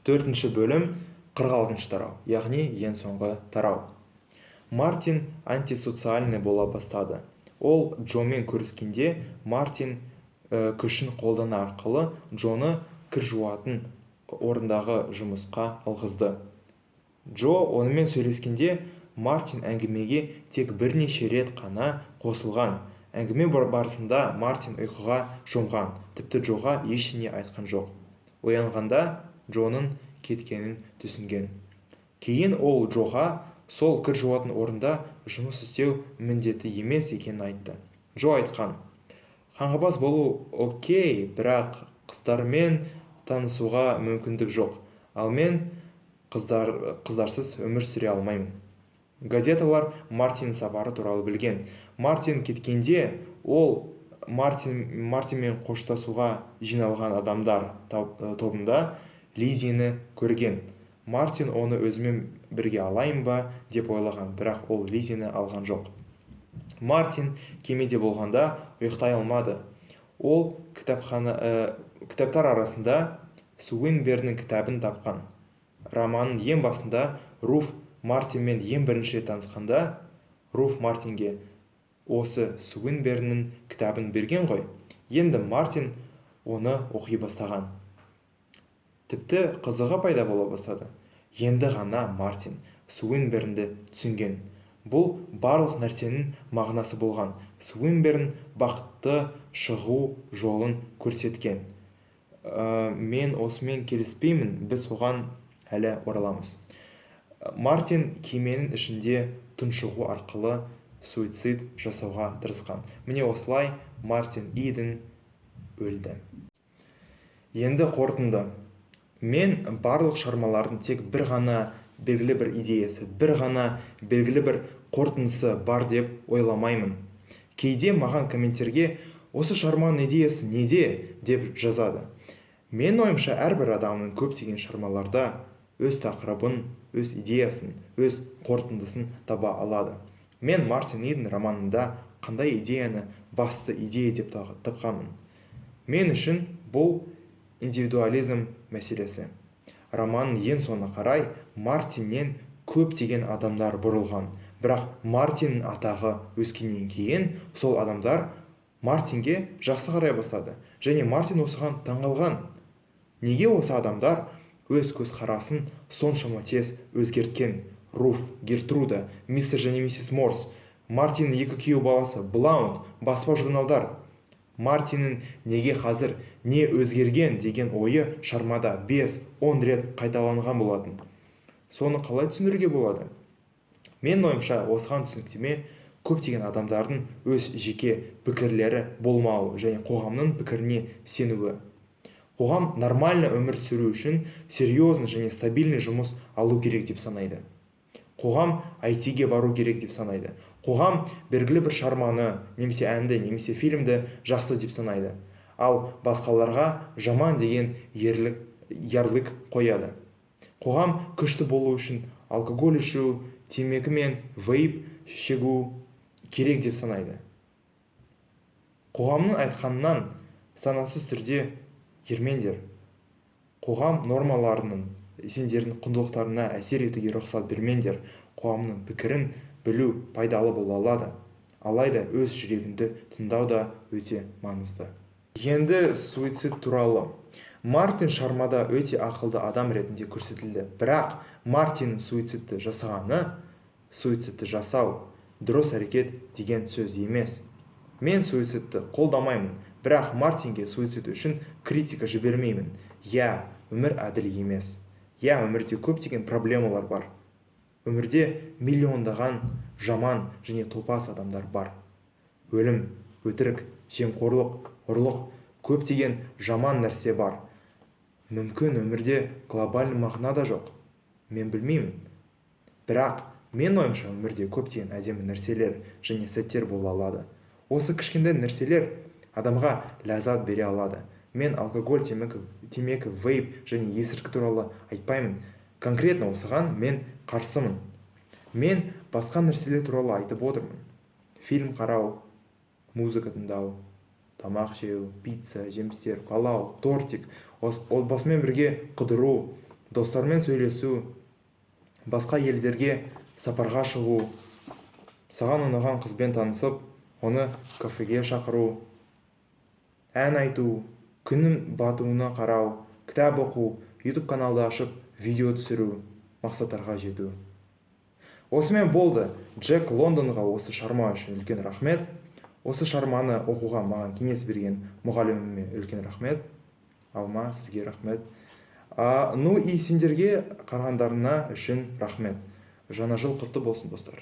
Төртінші бөлім 46-шы тарау, яғни ең соңғы тарау. Мартин антисоциальный бола бастады. Ол Джомен көріскенде Мартин күшін қолдана арқылы Джоны кір жуатын орындағы жұмысқа алғызды. Джо онымен сөйлескенде Мартин әңгімеге тек бірнеше рет қана қосылған. Әңгіме барысында Мартин ұйқыға шомған, тіпті Джоға ештеңе айтқан жоқ. Оянғанда Джоның кеткенін түсінген. Кейін ол Джоға сол кір жуатын орында жұмыс істеу міндеті емес екенін айтты. Джо айтқан: «Қаңғыбас болу окей, бірақ қыздармен танысуға мүмкіндік жоқ. Ал мен қыздарсыз өмір сүре алмаймын». Газеталар Мартиннің сапары туралы білген. Мартин кеткенде ол Мартинмен қоштасуға жиналған адамдар тобында Лизені көрген. Мартин оны өзімен бірге алайын ба деп ойлаған, бірақ ол Лизені алған жоқ. Мартин кемеде болғанда ұйықтай алмады. Ол кітаптар арасында Суинбернің кітабын тапқан. Романның ең басында Руф Мартинмен ең бірінші танысқанда, Руф Мартинге осы Суинбернің кітабын берген ғой. Енді Мартин оны оқи бастаған. Тіпті қызығы пайда бола бастады. Енді ғана Мартин Суинбернді түсінген. Бұл барлық нәрсенің мағынасы болған. Суинберн бақытты шығу жолын көрсеткен. Мен осымен келіспеймін, біз оған әлі ораламыз. Мартин кеменің ішінде тұншығу арқылы суицид жасауға тырысқан. Міне осылай Мартин Иден өлді. Енді қорытынды. Мен барлық шығармалардың тек бір ғана белгілі бір идеясы, бір ғана белгілі бір қорытындысы бар деп ойламаймын. Кейде маған комменттерге осы шығарманың идеясы неде деп жазады. Мен ойымша әрбір адамның көптеген шығармаларда өз тақырыбын, өз идеясын, өз қорытындысын таба алады. Мен Мартин Иден романында қандай идеяны басты идея деп тапқанмын. Мен үшін бұл индивидуализм мәселесі. Романның ең соңына қарай Мартиннен көптеген адамдар бұрылған. Бірақ Мартиннің атағы өскеннен кейін сол адамдар Мартинге жақсы қарай бастады. Және Мартин осыған таңғалған. Неге осы адамдар өз көзқарасын соншама тез өзгерткен? Руф, Гертруда, мистер және миссис Морс, Мартиннің екі күйеу баласы, Блаунд, баспа журналдар. Мартиннің неге қазір не өзгерген деген ойы шығармада 5-10 рет қайталанған болатын. Соны қалай түсіндіруге болады? Мен ойымша осыған түсініктеме көптеген адамдардың өз жеке пікірлері болмауы және қоғамның пікіріне сенуі. Қоғам нормальны өмір сүру үшін серьезный және стабильный жұмыс алу керек деп санайды. Қоғам IT-ге бару керек деп санайды. Қоғам белгілі бір шығарманы, немесе әнді, немесе фильмді жақсы деп санайды. Ал басқаларға жаман деген ярлык қояды. Қоғам күшті болу үшін алкоголь ішу, темекі мен вейп шегу керек деп санайды. Қоғамның айтқанынан санасыз түрде ермеңдер. Қоғам нормаларының, сендердің құндылықтарына әсер етуге рұқсат бермеңдер. Қоғамның пікірін білу пайдалы бола алады. Алайда өз жүрегіңді тыңдау да өте маңызды. Енді суицид туралы. Мартин шығармада өте ақылды адам ретінде көрсетілді. Бірақ Мартин суицидті жасағаны, суицидті жасау дұрыс әрекет деген сөз емес. Мен суицидті қолдамаймын, бірақ Мартинге суицид үшін критика жібермеймін. Өмір әділ емес. Өмірде көптеген проблемалар бар. Өмірде миллиондаған жаман және топас адамдар бар. Өлім, өтірік, жемқорлық, ұрлық, көптеген жаман нәрсе бар. Мүмкін өмірде глобальный мағына да жоқ. Мен білмеймін. Бірақ мен ойымша өмірде көптеген әдемі нәрселер және сәттер бола алады. Осы кішкентай нәрселер адамға ләззат бере алады. Мен алкоголь, темекі, вейп және есірткі туралы айтпаймын. Конкретно осыған мен қарсымын. Мен басқа нәрселер туралы айтып отырмын. Фильм қарау, музыка тыңдау, тамақ жеу, пицца, жемістер, палау, тортик, отбасымен бірге қыдыру, достармен сөйлесу, басқа елдерге сапарға шығу, саған ұнаған қызбен танысып, оны кафеге шақыру, ән айту, күннің батуына қарау, кітап оқу, YouTube каналды ашып, видео түсіру, мақсаттарға жету. Осымен болды. Джек Лондонға осы шығарма үшін үлкен рахмет. Осы шығарманы оқуға маған кеңес берген мұғаліміме үлкен рахмет. Алма, сізге рахмет. Ну и сендерге қарағандарына үшін рахмет. Жаңа жыл құтты болсын, достар.